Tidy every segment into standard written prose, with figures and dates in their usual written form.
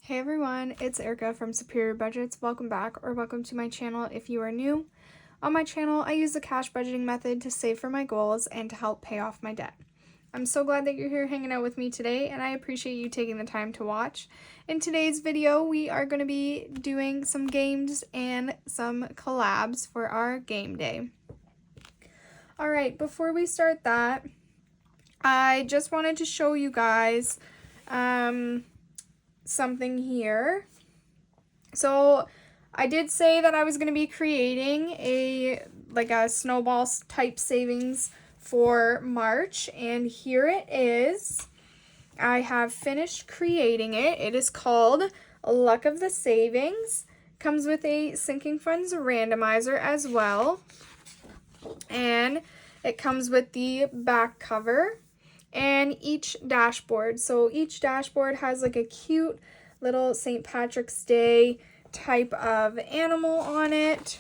Hey everyone, it's Erica from Superior Budgets. Welcome back or welcome to my channel if you are new. On my channel, I use the cash budgeting method to save for my goals and to help pay off my debt. I'm so glad that you're here hanging out with me today, and I appreciate you taking the time to watch. In today's video, we are going to be doing some games and some collabs for our game day. Alright, before we start that, I just wanted to show you guys something here. So I did say that I was going to be creating a snowball type savings for March, and here it is. I have finished creating it. It is called Luck of the Savings. Comes with a sinking funds randomizer as well, and it comes with the back cover and each dashboard. So each dashboard has like a cute little St. Patrick's Day type of animal on it.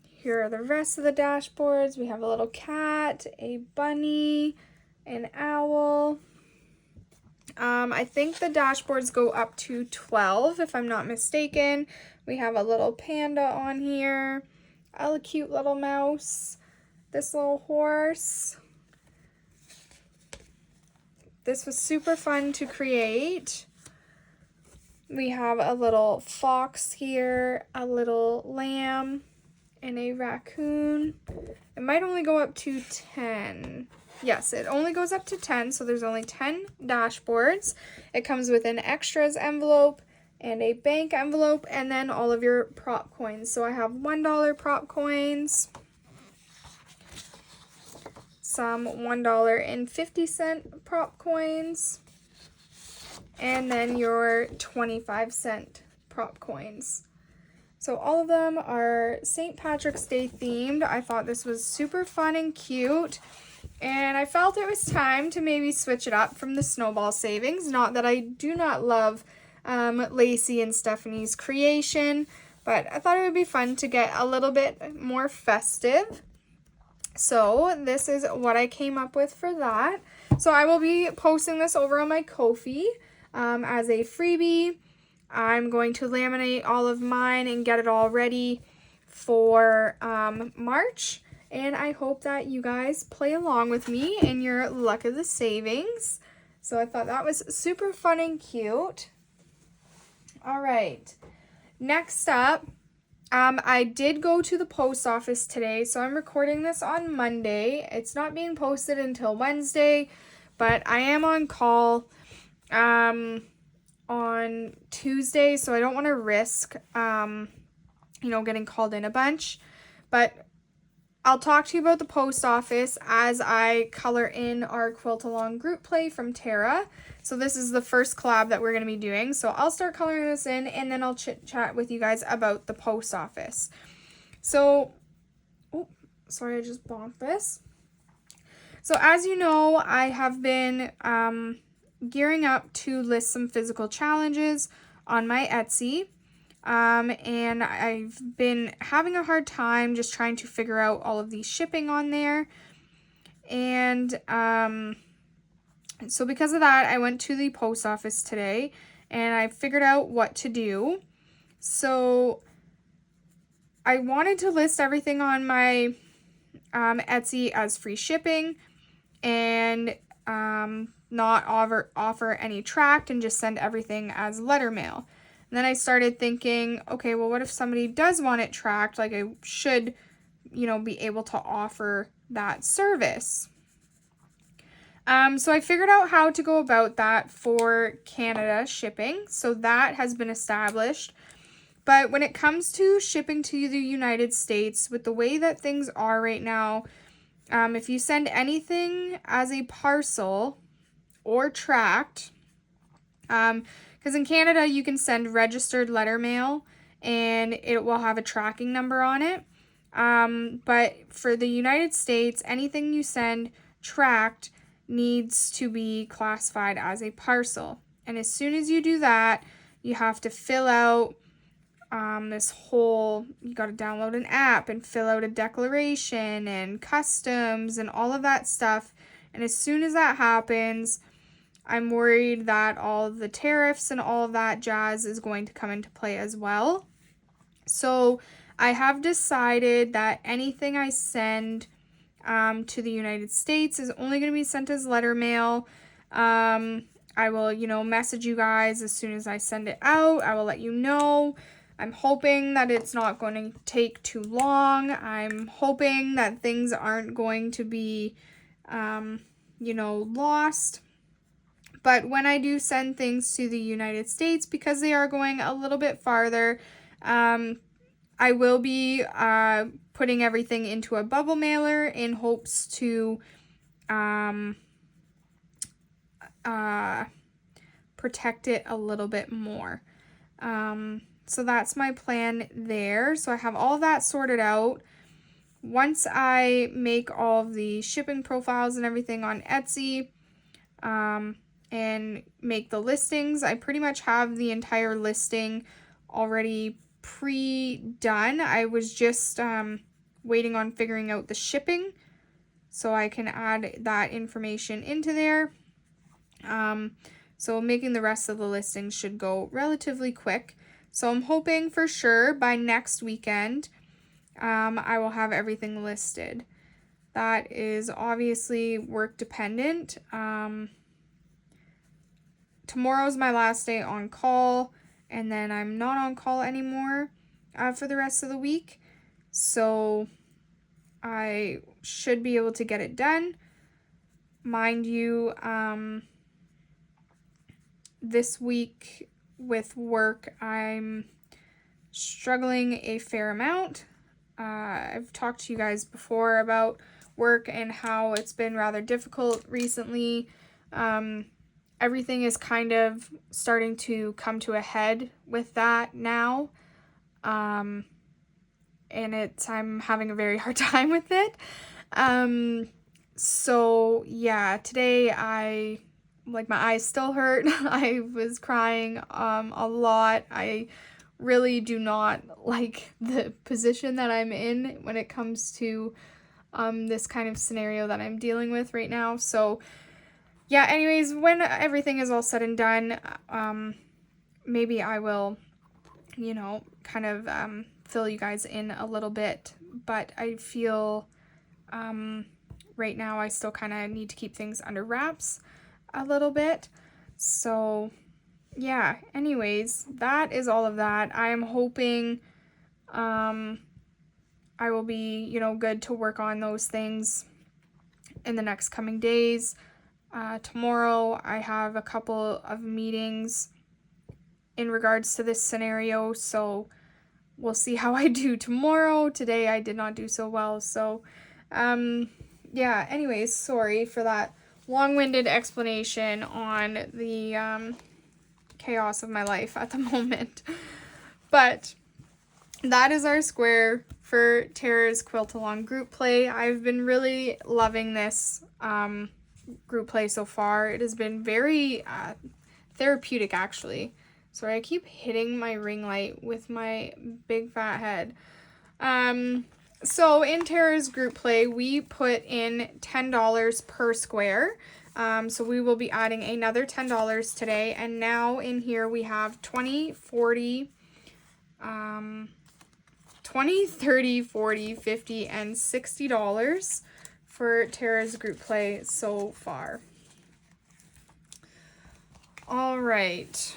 Here are the rest of the dashboards. We have a little cat, a bunny, an owl. I think the dashboards go up to 12 if I'm not mistaken. We have a little panda on here, a cute little mouse, this little horse. This was super fun to create. We have a little fox here, a little lamb, and a raccoon. It might only go up to 10. Yes, it only goes up to 10, so there's only 10 dashboards. It comes with an extras envelope and a bank envelope, and then all of your prop coins. So I have $1 prop coins, some $1.50 prop coins, and then your 25-cent prop coins. So all of them are St. Patrick's Day themed. I thought this was super fun and cute, and I felt it was time to maybe switch it up from the Snowball Savings. Not that I do not love Lacey and Stephanie's creation, but I thought it would be fun to get a little bit more festive. So this is what I came up with for that. So I will be posting this over on my Ko-fi as a freebie. I'm going to laminate all of mine and get it all ready for March. And I hope that you guys play along with me in your Luck of the Savings. So I thought that was super fun and cute. All right, next up, I did go to the post office today, so I'm recording this on Monday. It's not being posted until Wednesday, but I am on call on Tuesday, so I don't want to risk, getting called in a bunch. But I'll talk to you about the post office as I color in our Quilt Along group play from Tara. So this is the first collab that we're going to be doing. So I'll start coloring this in, and then I'll chit-chat with you guys about the post office. So, oh, sorry, I just bonked this. So as you know, I have been gearing up to list some physical challenges on my Etsy. And I've been having a hard time just trying to figure out all of the shipping on there. And so because of that, I went to the post office today and I figured out what to do. So I wanted to list everything on my Etsy as free shipping and not offer any tracked and just send everything as letter mail. And then I started thinking, okay, well, what if somebody does want it tracked? Like, I should, be able to offer that service. So I figured out how to go about that for Canada shipping. So that has been established. But when it comes to shipping to the United States, with the way that things are right now, if you send anything as a parcel or tracked, because in Canada you can send registered letter mail and it will have a tracking number on it. But for the United States, anything you send tracked needs to be classified as a parcel. And as soon as you do that, you have to fill out you got to download an app and fill out a declaration and customs and all of that stuff. And as soon as that happens, I'm worried that all the tariffs and all of that jazz is going to come into play as well. So I have decided that anything I send to the United States is only going to be sent as letter mail. I will, message you guys as soon as I send it out. I will let you know. I'm hoping that it's not going to take too long. I'm hoping that things aren't going to be, lost. But when I do send things to the United States, because they are going a little bit farther, I will be putting everything into a bubble mailer in hopes to protect it a little bit more. So that's my plan there. So I have all that sorted out. Once I make all of the shipping profiles and everything on Etsy, and make the listings, I pretty much have the entire listing already pre-done. I was just waiting on figuring out the shipping so I can add that information into there. So making the rest of the listings should go relatively quick. So I'm hoping for sure by next weekend I will have everything listed. That is obviously work dependent. Tomorrow's my last day on call, and then I'm not on call anymore for the rest of the week. So I should be able to get it done. Mind you, this week with work, I'm struggling a fair amount. I've talked to you guys before about work and how it's been rather difficult recently. Everything is kind of starting to come to a head with that now. And I'm having a very hard time with it. So yeah, today my eyes still hurt. I was crying a lot. I really do not like the position that I'm in when it comes to this kind of scenario that I'm dealing with right now. So yeah, anyways, when everything is all said and done, maybe I will, kind of fill you guys in a little bit. But I feel right now I still kind of need to keep things under wraps a little bit. So yeah, anyways, that is all of that. I am hoping I will be, good to work on those things in the next coming days. Tomorrow I have a couple of meetings in regards to this scenario, so we'll see how I do tomorrow. Today I did not do so well, so yeah, anyways, sorry for that long-winded explanation on the chaos of my life at the moment. But that is our square for Tara's Quilt-Along group play. I've been really loving this group play so far. It has been very therapeutic, actually. Sorry, I keep hitting my ring light with my big fat head. So in Tara's group play, we put in $10 per square. So we will be adding another $10 today. And now in here we have 20, 40, 20, 30, 40, 50, and $60 for Tara's group play so far. All right.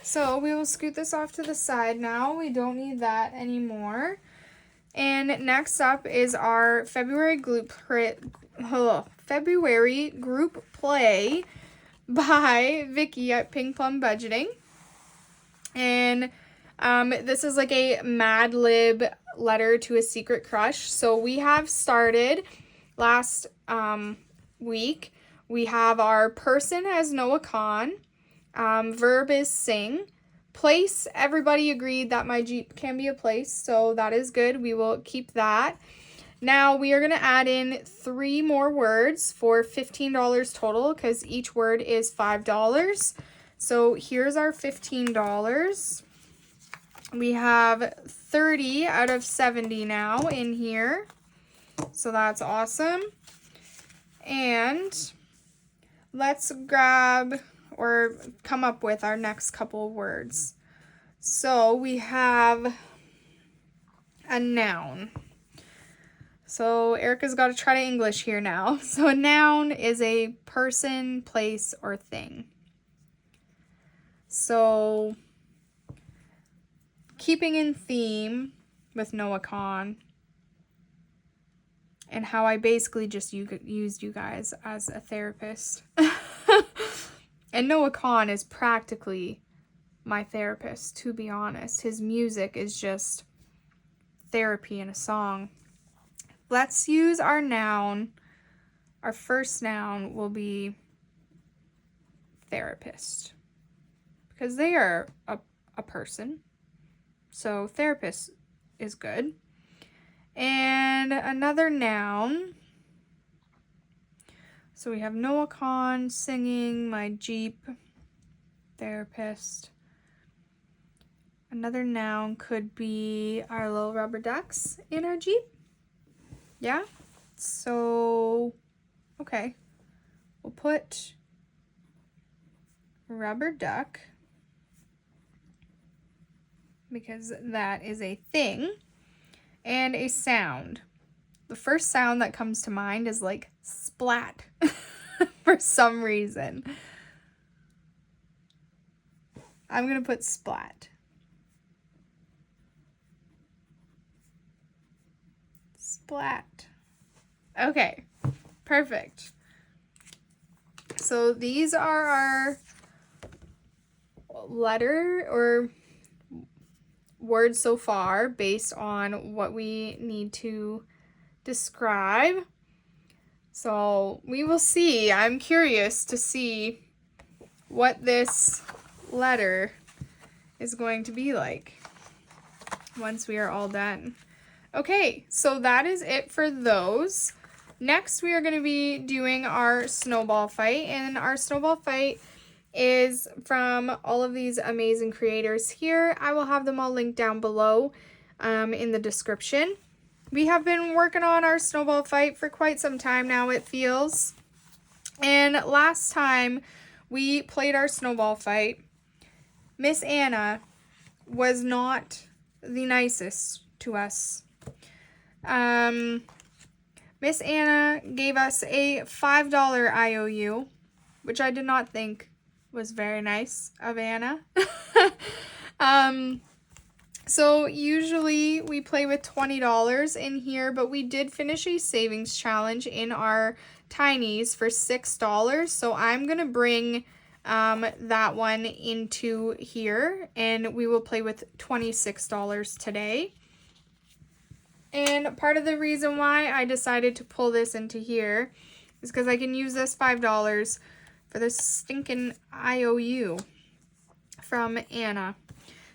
So we will scoot this off to the side now. We don't need that anymore. And next up is our February group play by Vicky at Pink Plum Budgeting. And this is like a Mad Lib letter to a secret crush. So we have started last week. We have our person as Noah Khan. Verb is sing. Place, everybody agreed that my Jeep can be a place, so that is good. We will keep that. Now we are going to add in 3 more words for $15 total because each word is $5. So here's our $15. We have 30 out of 70 now in here. So that's awesome. And let's grab or come up with our next couple of words. So we have a noun. So Erica's got to try to English here now. So a noun is a person, place, or thing. So keeping in theme with Noah Kahn and how I basically just used you guys as a therapist. And Noah Kahn is practically my therapist, to be honest. His music is just therapy in a song. Let's use our noun. Our first noun will be therapist, because they are a person. So therapist is good. And another noun. So we have Noah Kahn singing, my Jeep, therapist. Another noun could be our little rubber ducks in our Jeep. Yeah? So, okay. We'll put rubber duck because that is a thing. And a sound. The first sound that comes to mind is like splat for some reason. I'm going to put splat. Splat. Okay, perfect. So these are our letter or words so far based on what we need to describe. So we will see. I'm curious to see what this letter is going to be like once we are all done. Okay, so that is it for those. Next, we are going to be doing our snowball fight, and our snowball fight is from all of these amazing creators here. I will have them all linked down below in the description. We have been working on our snowball fight for quite some time now, it feels. And last time we played our snowball fight, Miss Anna was not the nicest to us. Miss Anna gave us a $5 IOU, which I did not think was very nice of Anna. So usually we play with $20 in here, but we did finish a savings challenge in our tinies for $6. So I'm going to bring that one into here, and we will play with $26 today. And part of the reason why I decided to pull this into here is because I can use this $5 for this stinking IOU from Anna.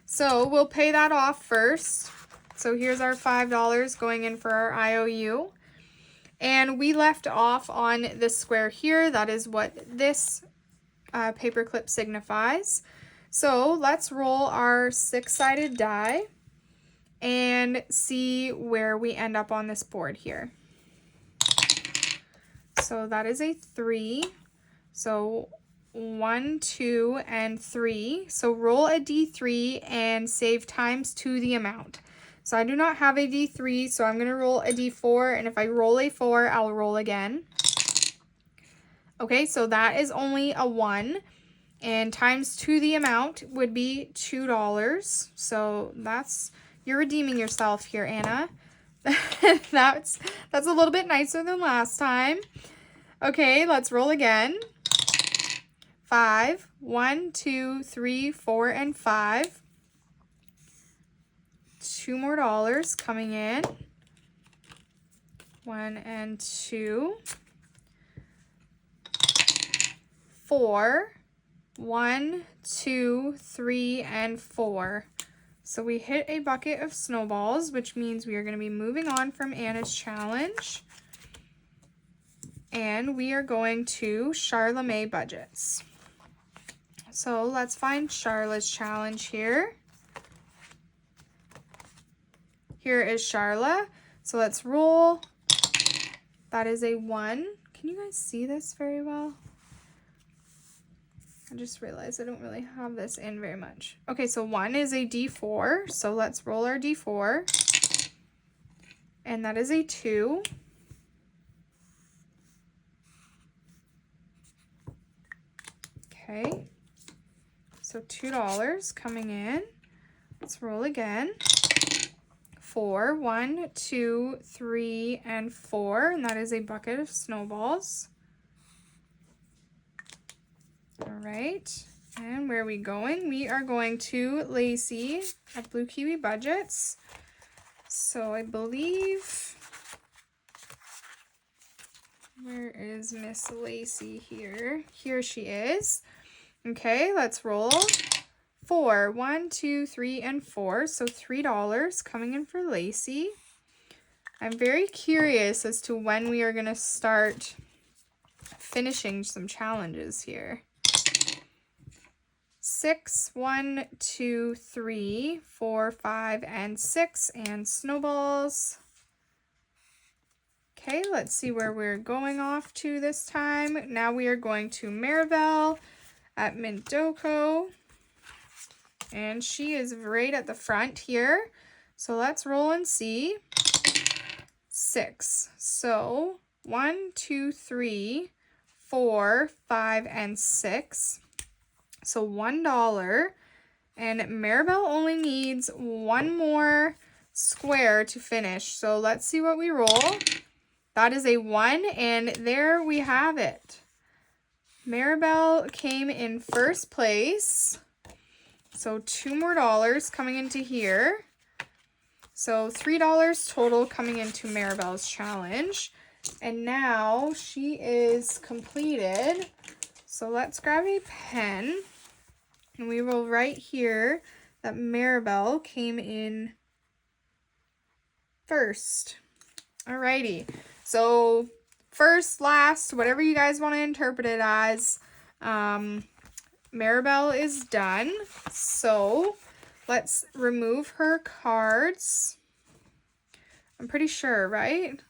So we'll pay that off first. So here's our $5 going in for our IOU. And we left off on this square here. That is what this paper clip signifies. So let's roll our 6-sided die and see where we end up on this board here. So that is a 3. So 1, 2, and 3. So roll a D3 and save times 2 the amount. So I do not have a D3, so I'm going to roll a D4, and if I roll a 4, I'll roll again. Okay, so that is only a 1, and times 2 the amount would be $2. So you're redeeming yourself here, Anna. That's a little bit nicer than last time. Okay, let's roll again. 5, 1, 2, 3, 4, and 5. 2 more dollars coming in. 1 and 2. 4. 1, 2, 3, and 4. So we hit a bucket of snowballs, which means we are going to be moving on from Anna's challenge. And we are going to Charlemagne budgets. So let's find Charla's challenge here. Here is Charla. So let's roll. That is a 1. Can you guys see this very well? I just realized I don't really have this in very much. Okay, so 1 is a D4, so let's roll our D4. And that is a 2. Okay, so $2 coming in. Let's roll again. 4, 1, 2, 3, and 4, and that is a bucket of snowballs. All right, and where are we going? We are going to Lacey at Blue Kiwi Budgets. So I believe, where is Miss Lacey here? Here she is. Okay, let's roll. 4, 1, 2, 3, and 4. So $3 coming in for Lacey. I'm very curious as to when we are going to start finishing some challenges here. 6, 1, 2, 3, 4, 5, and 6, and snowballs. Okay, let's see where we're going off to this time. Now we are going to Maribel at Mindoko. And she is right at the front here. So let's roll and see. 6. So 1, 2, 3, 4, 5, and 6. So $1. And Maribel only needs one more square to finish. So let's see what we roll. That is a 1, and there we have it. Maribel came in first place. So $2 more coming into here. So $3 total coming into Maribel's challenge. And now she is completed. So let's grab a pen. And we will write here that Maribel came in first. Alrighty. So first, last, whatever you guys want to interpret it as. Maribel is done, so let's remove her cards. I'm pretty sure, right?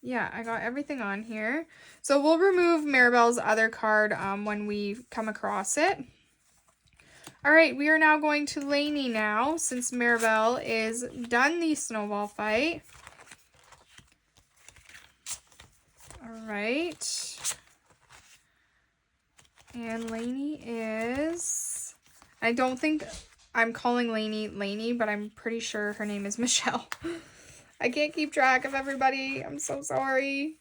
Yeah, I got everything on here. So we'll remove Maribel's other card when we come across it. All right, we are now going to Lainey now, since Maribel is done the snowball fight. All right. And Lainey is, I don't think I'm calling Lainey, but I'm pretty sure her name is Michelle. I can't keep track of everybody. I'm so sorry.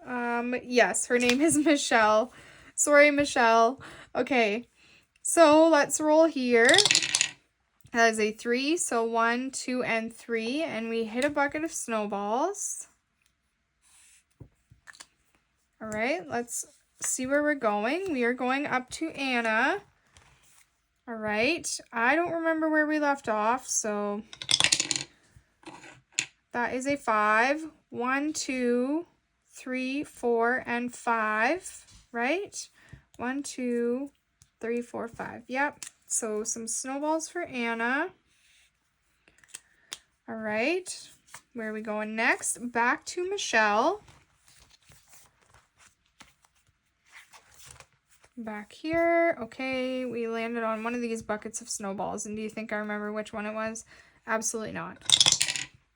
Yes, her name is Michelle. Sorry, Michelle. Okay, so let's roll here. That is a 3, so 1, 2, and 3, and we hit a bucket of snowballs. All right, let's see where we're going. We are going up to Anna. All right, I don't remember where we left off, so that is a 5. 1, 2, 3, 4, and 5, right? 1, 2, 3, 4, 5. Yep, so some snowballs for Anna. All right, where are we going next? Back to Michelle. Back here. Okay, we landed on one of these buckets of snowballs. And do you think I remember which one it was? Absolutely not.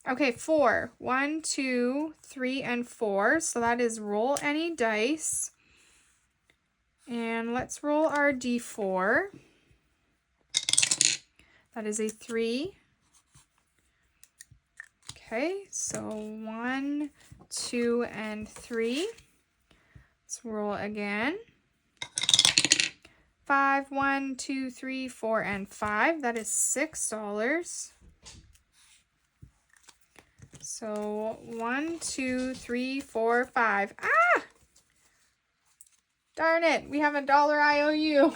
Okay, 4. 1, 2, 3, and 4. So that is roll any dice. And let's roll our D4. That is a 3. Okay, so 1, 2, and 3. Let's roll again. 5, 1, 2, 3, 4, and 5. That is $6. So 1, 2, 3, 4, 5. Ah! Darn it, we have $1 IOU.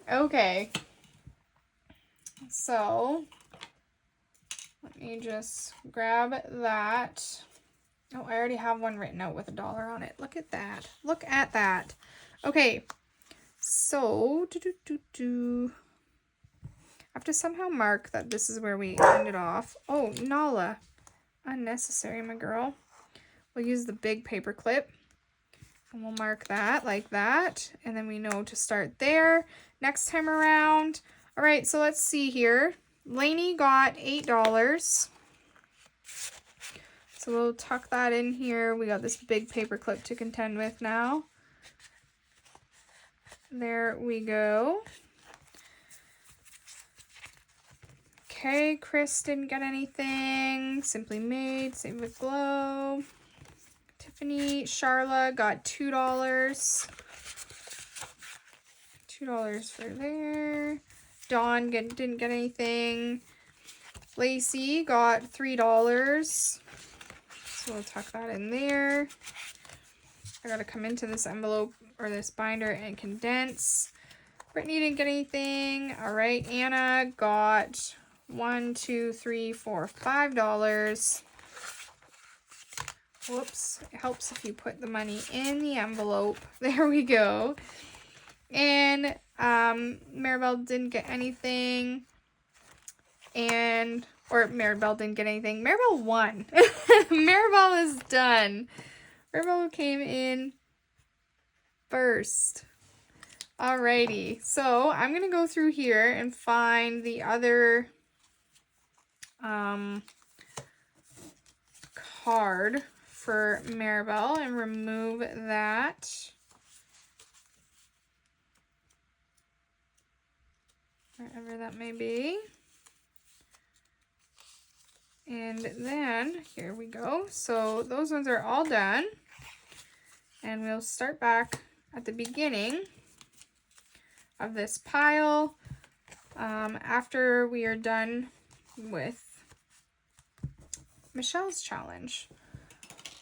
Okay. So let me just grab that. Oh, I already have one written out with $1 on it. Look at that. Look at that. Okay, so I have to somehow mark that this is where we ended off. Oh, Nala. Unnecessary, my girl. We'll use the big paper clip. And we'll mark that like that. And then we know to start there next time around. All right, so let's see here. Lainey got $8. So we'll tuck that in here. We got this big paper clip to contend with now. There we go. Okay, Chris didn't get anything. Simply Made, Save with Glow. Tiffany, Charla got $2. $2 for there. Dawn didn't get anything. Lacey got $3. So we'll tuck that in there. I gotta come into this envelope or this binder and condense. Brittany didn't get anything. All right, Anna got $1, $2, $3, $4, $5. Whoops, it helps if you put the money in the envelope. There we go. And Maribel didn't get anything. Or Maribel didn't get anything. Maribel won. Maribel is done. Maribel came in first. Alrighty, so I'm going to go through here and find the other card for Maribel and remove that. Wherever that may be. And then, here we go. So those ones are all done. And we'll start back at the beginning of this pile after we are done with Michelle's challenge.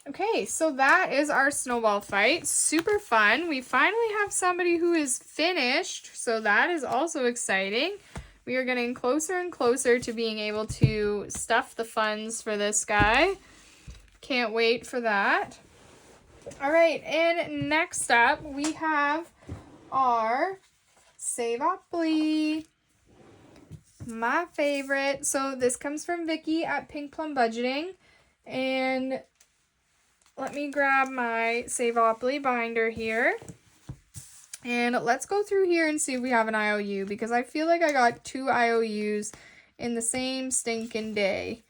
Okay, so that is our snowball fight. Super fun. We finally have somebody who is finished, so that is also exciting. We are getting closer and closer to being able to stuff the funds for this guy. Can't wait for that. All right, and next up we have our Saveopoly, my favorite. So this comes from Vicky at Pink Plum Budgeting, and let me grab my Saveopoly binder here. And let's go through here and see if we have an IOU, because I feel like I got 2 IOUs in the same stinking day.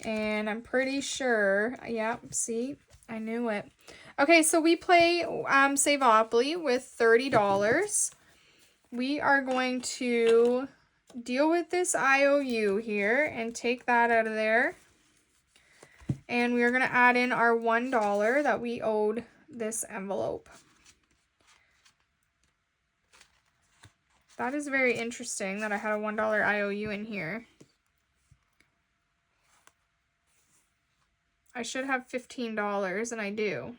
And I'm pretty sure, yeah, see, I knew it. Okay, so we play Saveopoly with $30. We are going to deal with this IOU here and take that out of there. And we are going to add in our $1 that we owed this envelope. That is very interesting that I had a $1 IOU in here. I should have $15, and I do.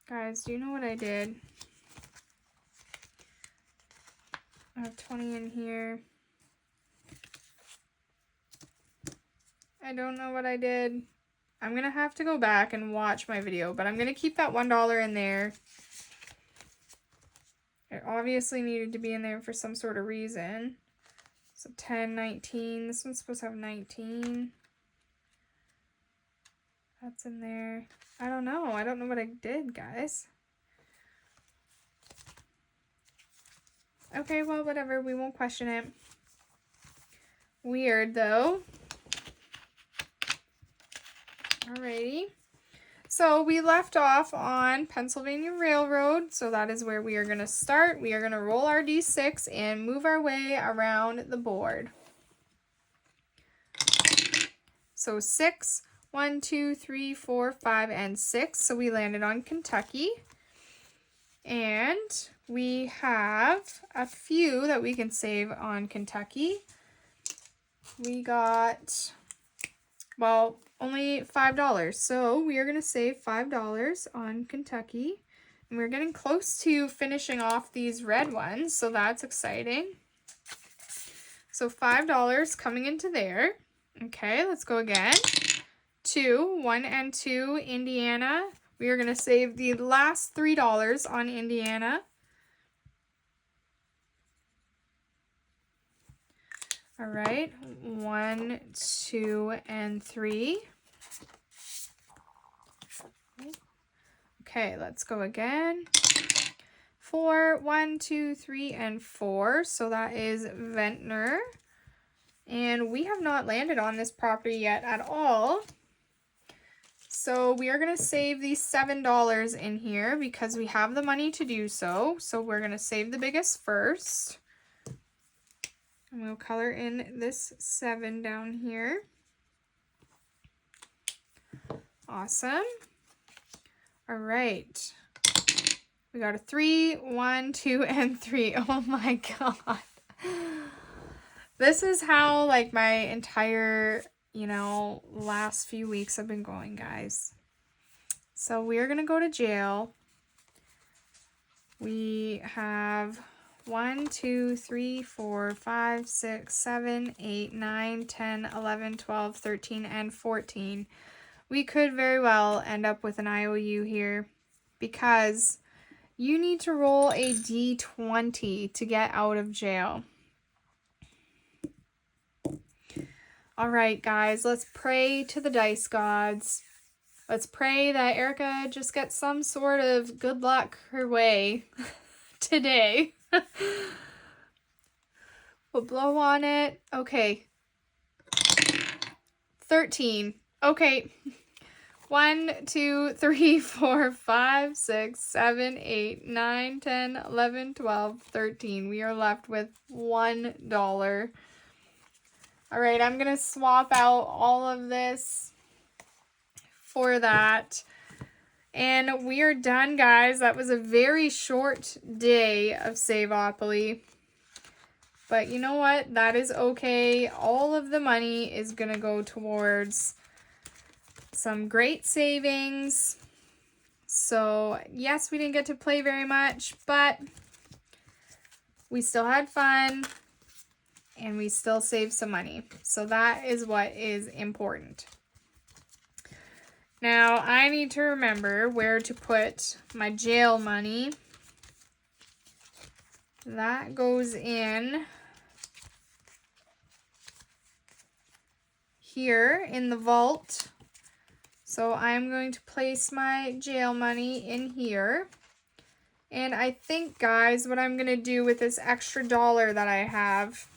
Guys, do you know what I did? I have 20 in here. I don't know what I did. I'm going to have to go back and watch my video, but I'm going to keep that $1 in there. It obviously needed to be in there for some sort of reason. So 10, 19. This one's supposed to have 19. That's in there. I don't know. I don't know what I did, guys. Okay, well, whatever. We won't question it. Weird, though. Alrighty. So we left off on Pennsylvania Railroad. So that is where we are going to start. We are going to roll our D6 and move our way around the board. So 6, 1, 2, 3, 4, 5, and 6. So we landed on Kentucky. And we have a few that we can save on Kentucky. We got, well, only $5. So we are going to save $5 on Kentucky. And we're getting close to finishing off these red ones. So that's exciting. So $5 coming into there. Okay, let's go again. 2, 1 and 2, Indiana. We are going to save the last $3 on Indiana. All right, 1, 2, and 3. Okay, let's go again. 4, 1, 2, 3, and 4. So that is Ventnor. And we have not landed on this property yet at all. So we are going to save these $7 in here because we have the money to do so. So we're going to save the biggest first. And we'll color in this 7 down here. Awesome. All right. We got a 3, 1, 2, and 3. Oh my god. This is how like my entire, you know, last few weeks have been going, guys. So we're going to go to jail. We have 1, 2, 3, 4, 5, 6, 7, 8, 9, 10, 11, 12, 13, and 14. We could very well end up with an IOU here because you need to roll a D20 to get out of jail. All right, guys, let's pray to the dice gods. Let's pray that Erica just gets some sort of good luck her way today. We'll blow on it. Okay. 13. Okay. 1, 2, 3, 4, 5, 6, 7, 8, 9, 10, 11, 12, 13. We are left with $1. All right, I'm going to swap out all of this for that. And we are done, guys. That was a very short day of Saveopoly. But you know what? That is okay. All of the money is going to go towards some great savings. So, yes, we didn't get to play very much, but we still had fun and we still saved some money. So that is what is important. Now, I need to remember where to put my jail money. That goes in here in the vault. So I'm going to place my jail money in here. And I think, guys, what I'm going to do with this extra $1 that I have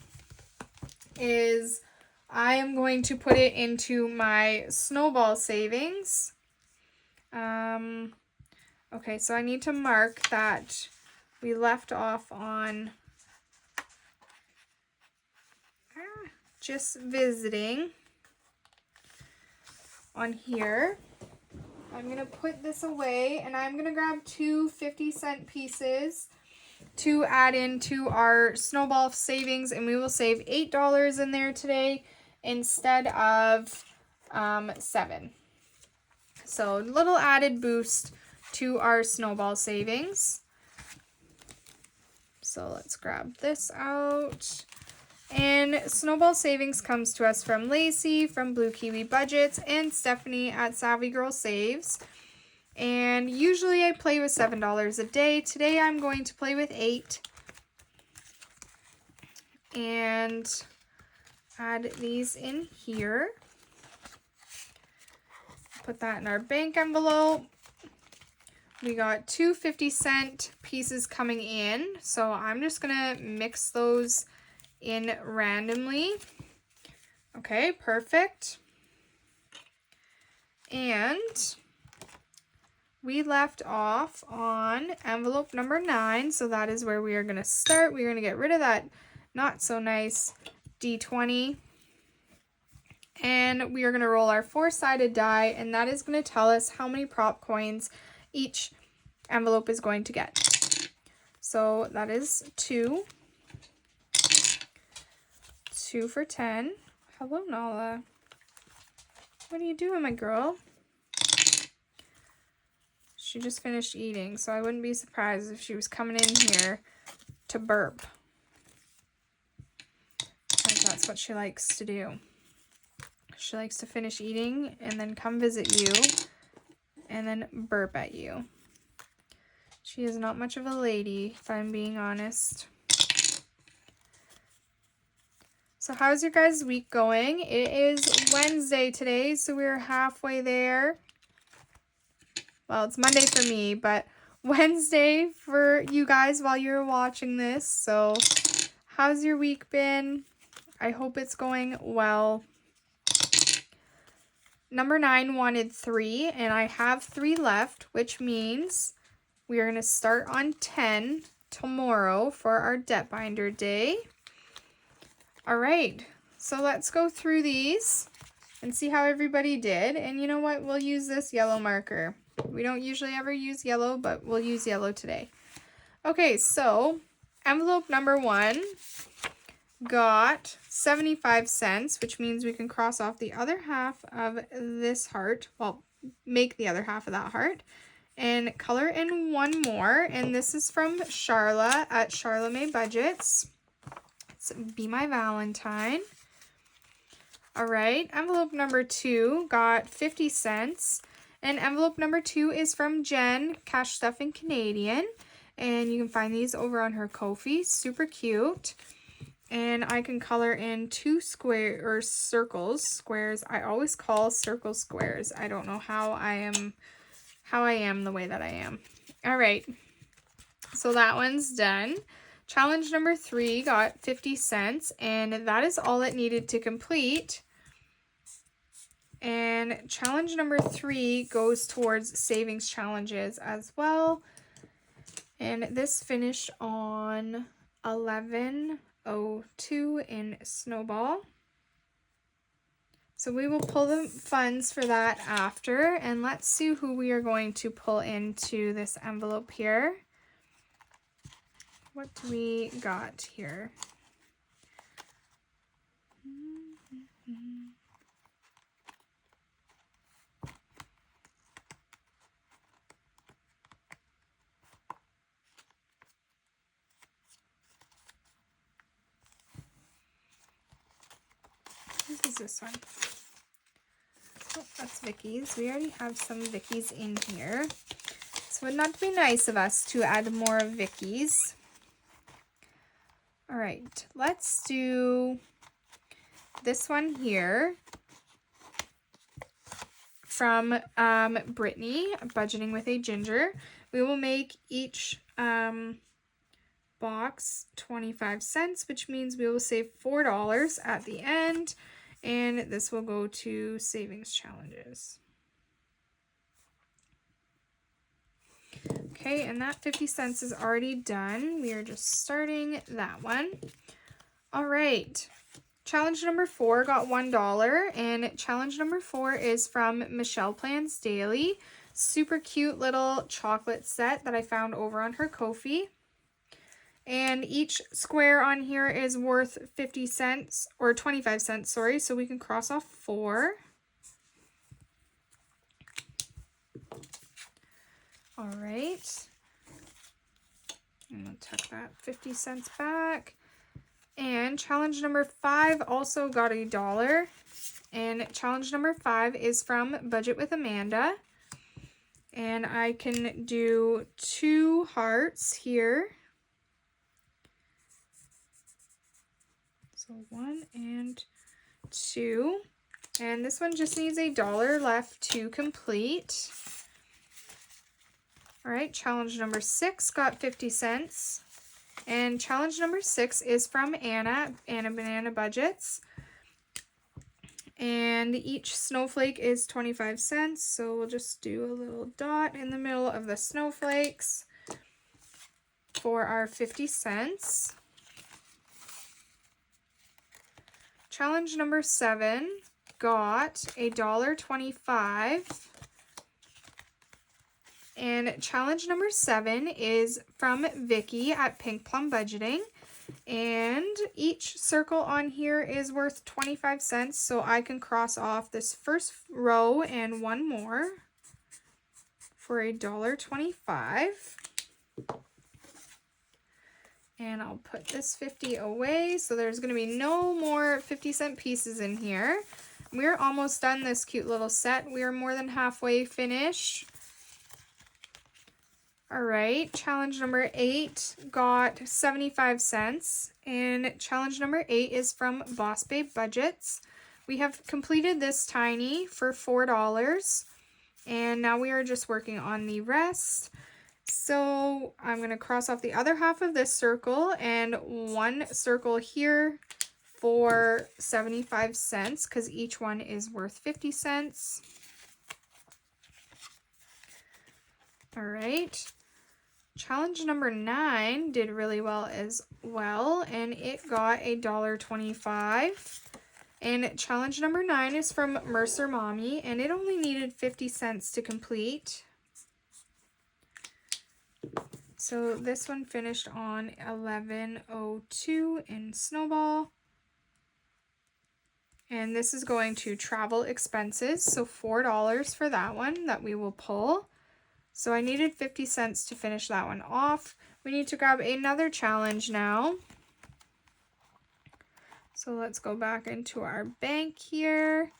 is I am going to put it into my Snowball Savings. Okay, so I need to mark that we left off on just visiting on here. I'm going to put this away and I'm going to grab 2 50-cent pieces to add into our Snowball Savings, and we will save $8 in there today instead of 7. So a little added boost to our Snowball Savings. So let's grab this out. And Snowball Savings comes to us from Lacey, from Blue Kiwi Budgets, and Stephanie at Savvy Girl Saves. And usually I play with $7 a day. Today I'm going to play with 8. And add these in here. Put that in our bank envelope. We got 2 50-cent pieces coming in. So I'm just going to mix those in randomly. Okay, perfect. And we left off on envelope number 9, so that is where we are going to start. We're going to get rid of that not so nice D20. And we are going to roll our 4-sided die, and that is going to tell us how many prop coins each envelope is going to get. So that is 2. 2 for 10. Hello, Nala. What are you doing, my girl? She just finished eating, so I wouldn't be surprised if she was coming in here to burp. Because that's what she likes to do. She likes to finish eating and then come visit you and then burp at you. She is not much of a lady, if I'm being honest. So how's your guys' week going? It is Wednesday today, so we're halfway there. well, it's Monday for me, but Wednesday for you guys while you're watching this. So how's your week been? I hope it's going well. Number 9 wanted 3, and I have 3 left, which means we are going to start on 10 tomorrow for our debt binder day. All right, so let's go through these and see how everybody did. And you know what? We'll use this yellow marker. We don't usually ever use yellow, but we'll use yellow today. Okay, so envelope number 1 got 75 cents, which means we can cross off the other half of this heart. Well, make the other half of that heart. And color in one more. And this is from Charla at Charla May Budgets. It's Be My Valentine. All right, envelope number 2 got 50 cents. And envelope number 2 is from Jen, Cash Stuffing Canadian. And you can find these over on her Ko-fi. Super cute. And I can color in 2 squares. I always call circles squares. I don't know how I am the way that I am. All right, so that one's done. Challenge number 3 got 50 cents, and that is all it needed to complete. And challenge number 3 goes towards savings challenges as well. And this finished on 11:02 in Snowball. So we will pull the funds for that after, and let's see who we are going to pull into this envelope here. What do we got here? What is this one? Oh, that's Vicky's. We already have some Vicky's in here. So would not be nice of us to add more of Vicky's. All right, let's do this one here from Brittany, Budgeting with a Ginger. We will make each box 25 cents, which means we will save $4 at the end. And this will go to savings challenges. Okay, and that 50 cents is already done. We are just starting that one. All right. Challenge number 4 got $1, and challenge number 4 is from Michelle Plans Daily. Super cute little chocolate set that I found over on her Ko-fi. And each square on here is worth 50 cents, or 25 cents, sorry, so we can cross off 4. All right. I'm going to tuck that 50 cents back. And challenge number 5 also got $1. And challenge number 5 is from Budget with Amanda. And I can do 2 hearts here. So 1 and 2. And this one just needs $1 left to complete. All right, challenge number 6 got 50 cents. And challenge number 6 is from Anna Banana Budgets. And each snowflake is 25 cents. So we'll just do a little dot in the middle of the snowflakes for our 50 cents. Challenge number 7 got $1.25. And challenge number 7 is from Vicky at Pink Plum Budgeting. And each circle on here is worth 25 cents. So I can cross off this first row and one more for $1.25. And I'll put this 50 away. So there's going to be no more 50-cent pieces in here. We're almost done this cute little set. We are more than halfway finished. All right, challenge number 8 got 75 cents, and challenge number 8 is from Boss Babe Budgets. We have completed this tiny for $4, And now we are just working on the rest. So I'm going to cross off the other half of this circle and one circle here for 75 cents because each one is worth 50 cents. All right. Challenge number 9 did really well as well, and it got $1.25. And challenge number 9 is from Mercer Mommy, and it only needed 50 cents to complete. So this one finished on 11.02 in Snowball. And this is going to travel expenses, so $4 for that one that we will pull. So I needed 50 cents to finish that one off. We need to grab another challenge now. So let's go back into our bank here.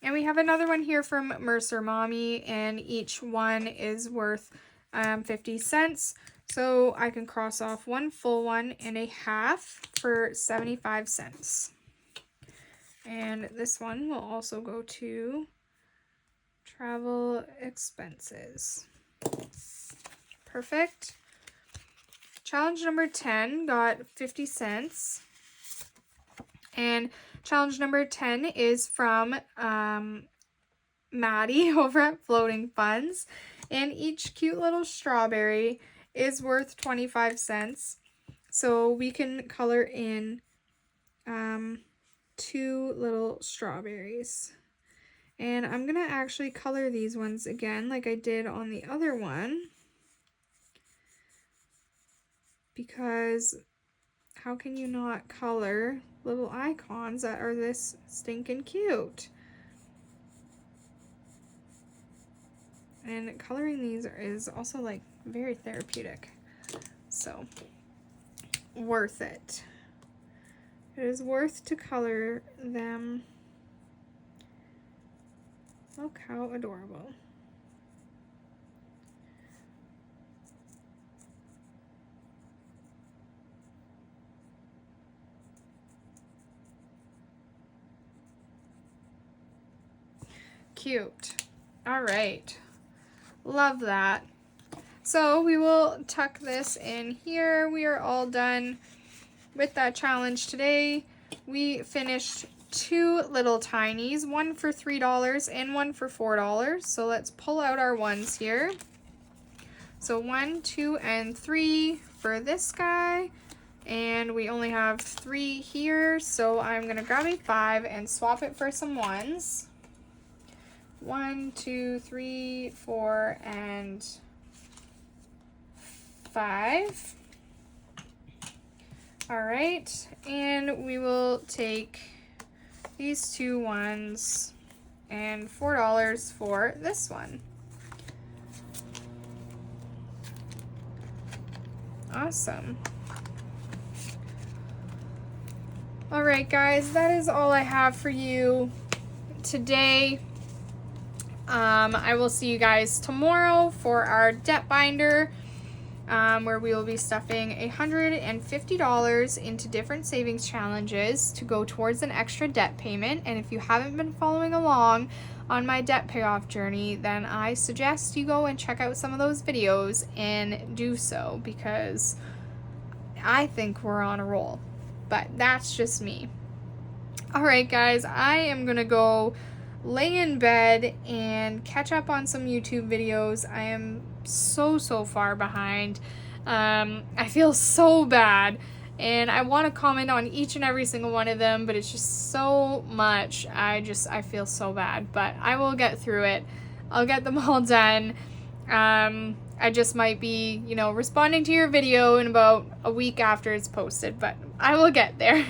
And we have another one here from Mercer Mommy, and each one is worth 50 cents. So I can cross off one full one and a half for 75 cents. And this one will also go to travel expenses. Perfect. Challenge number 10 got 50 cents. And challenge number 10 is from Maddie over at Floating Funds. And each cute little strawberry is worth 25 cents. So we can color in 2 little strawberries. And I'm going to actually color these ones again like I did on the other one. Because how can you not color little icons that are this stinking cute? And coloring these is also like very therapeutic. So, worth it. It is worth to color them. Look how adorable. Cute. All right. Love that. So we will tuck this in here. We are all done with that challenge today. We finished 2 little tinies, one for $3 and one for $4. So let's pull out our ones here. So 1, 2, and 3 for this guy. And we only have 3 here. So I'm going to grab a 5 and swap it for some ones. 1, 2, 3, 4, and 5. All right, and we will take these 2 ones and $4 for this one. Awesome. All right, guys, that is all I have for you today. I will see you guys tomorrow for our debt binder, where we will be stuffing $150 into different savings challenges to go towards an extra debt payment. And if you haven't been following along on my debt payoff journey, then I suggest you go and check out some of those videos and do so, because I think we're on a roll. But that's just me. All right, guys, I am gonna go lay in bed and catch up on some YouTube videos. I am so far behind. I feel so bad, and I want to comment on each and every single one of them, but it's just so much. I feel so bad, but I will get through it. I'll get them all done. I just might be, responding to your video in about a week after it's posted, but I will get there.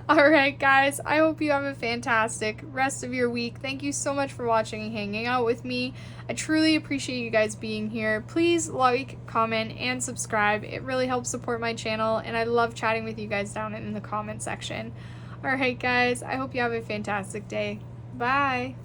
All right, guys, I hope you have a fantastic rest of your week. Thank you so much for watching and hanging out with me. I truly appreciate you guys being here. Please like, comment, and subscribe. It really helps support my channel, and I love chatting with you guys down in the comment section. All right, guys, I hope you have a fantastic day. Bye.